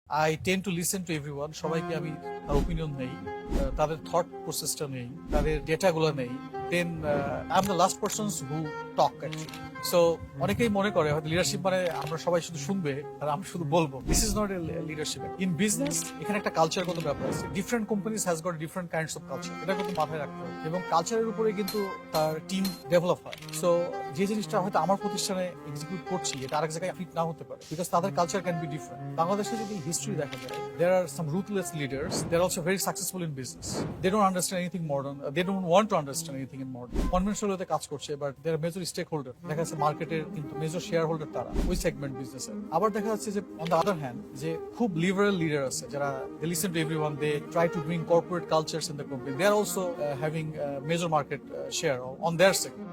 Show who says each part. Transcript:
Speaker 1: I tend to listen to everyone. সবাইকে আমি তার ওপিনিয়ন নেই, তাদের থট প্রসেসটা নেই, তাদের ডেটাগুলো নেই। Then I am the last persons who talk actually. So অনেকেই মনে করে হয়তো লিডারশিপ মানে আমরা সবাই শুধু শুনবে আর আমি শুধু বলবো। This is not a leadership. In business এখানে একটা কালচারগত ব্যাপার আছে। Different companies has got different kinds of culture. এটা কিন্তু মাথায় রাখতে হবে এবং কালচারের উপরে কিন্তু তার টিম ডেভেলপ হয়। সো যে জিনিসটা হয়তো আমার প্রতিষ্ঠানে এক্সিকিউট করছি এটা আরেক জায়গায় ফিট না হতে পারে, বিকজ তাদের কালচার ক্যান বি ডিফারেন্ট। বাংলাদেশে যদি হিস্ট্রি দেখা যায়, there are some ruthless leaders. They're also very successful in business. They don't understand anything modern. They don't want to understand anything in modern. Conventional way কাজ করছে, but they're major stakeholder. দেখা যাচ্ছে মার্কেটের কিন্তু major share holder তারা ওই segment বিজনেসের। আবার দেখা যাচ্ছে যে on the other hand যে খুব লিবারাল লিডার আছে যারা they listen to everyone. They try to bring corporate cultures in the company. They are also having major market share on their segment.